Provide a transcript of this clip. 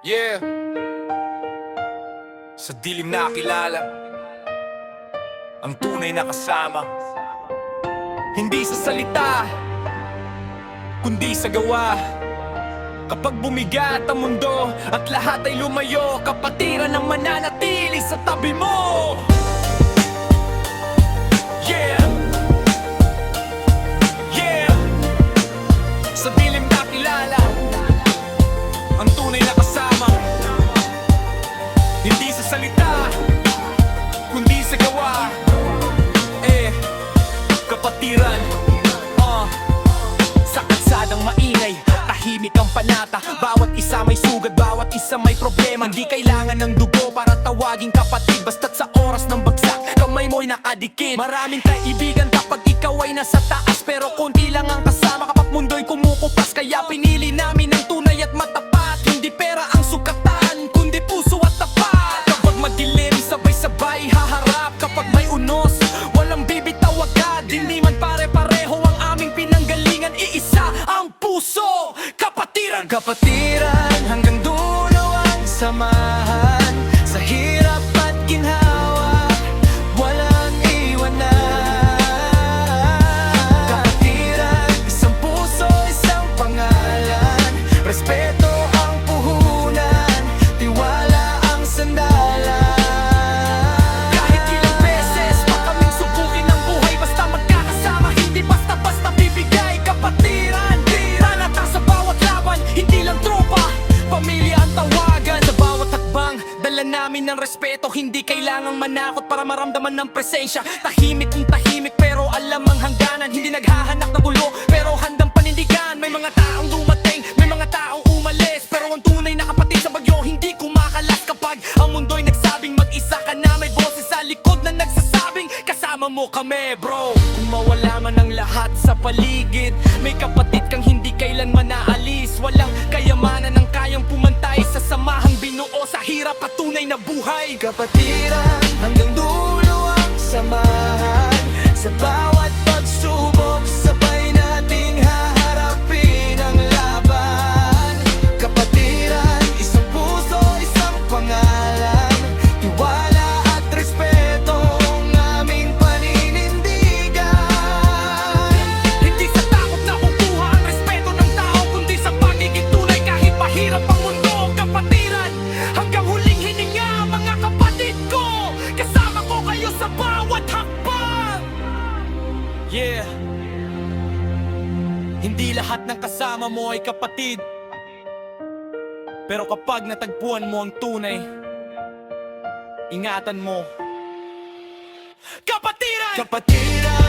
Yeah, sa dilim na kilala ang tunay na kasama. Hindi sa salita, kundi sa gawa. Kapag bumigat ang mundo at lahat ay lumayo, kapatiran ang mananatili sa tabi mo. Yeah, yeah, sa dilim na kilala ang tunay na kasama. Hindi sa salita, kundi sa gawa. Kapatiran, sa kalsadang maingay, tahimik ang panata. Bawat isa may sugat, bawat isa may problema. Hindi kailangan ng dugo para tawaging kapatid. Basta't sa oras ng bagsak, kamay mo'y nakadikit. Maraming kaibigan kapag ikaw ay nasa taas, pero konti lang ang kasama kapag mundo'y kumukupas. Kaya pinili namin ang tunay at matapat. Hindi pera ang sukatan, kundi puso at tapat. Kapag madilim, sabay-sabay haharap. Kapag may unos, walang bibitaw agad. Hindi man pare-pareho ang aming pinanggalingan, iisa ang puso. Kapatiran, kapatiran, hanggang dulo ang samahan. Sa hirap at ginhawa, walang iwanan. Kapatiran, isang puso, isang pangalan. Respeto ang puhunan, tiwala ang sandalan. Kahit ilang beses pa kaming subukin ang buhay, basta magkakasama, hindi basta-basta bibigay. Kapatiran, panata sa bawat laban, hindi lang tropa, pamilya ang tawagan. Sa bawat hakbang, dala namin ng respeto. Hindi kailangang manakot para maramdaman ng presensya. Tahimik kung tahimik, pero alam ang hangganan. Hindi naghahanap ng gulo, pero handang panindigan. May mga taong dumating, may mga taong umalis, pero ang tunay na kapatid sa bagyo hindi kumakalas. Kapag ang mundo'y nagsabing mag-isa ka na, may boses sa likod na nagsasabing kasama mo kami, bro. Kung mawala man ang lahat sa paligid, may kapatid kang hindi kailanman naalis. Walang kayamanan ang kayang pumantay sa samahang binuo sa hirap at tunay na buhay. Kapatiran, hanggang dulo ang samahan. Sa bawat pagsubok, sabay nating haharapin ang laban. Kapatiran, isang puso, isang pangalan. Tiwala at respeto ang aming paninindigan. Hindi sa takot na kukuha ang respeto ng tao, kundi sa pagiging tunay kahit mahirap ang mundo. Kapatiran, hanggang huling hininga, mga kapatid ko. Kasama ko kayo sa bawat hakbang. Yeah, hindi lahat ng kasama mo ay kapatid, pero kapag natagpuan mo ang tunay, ingatan mo. Kapatiran! Kapatiran!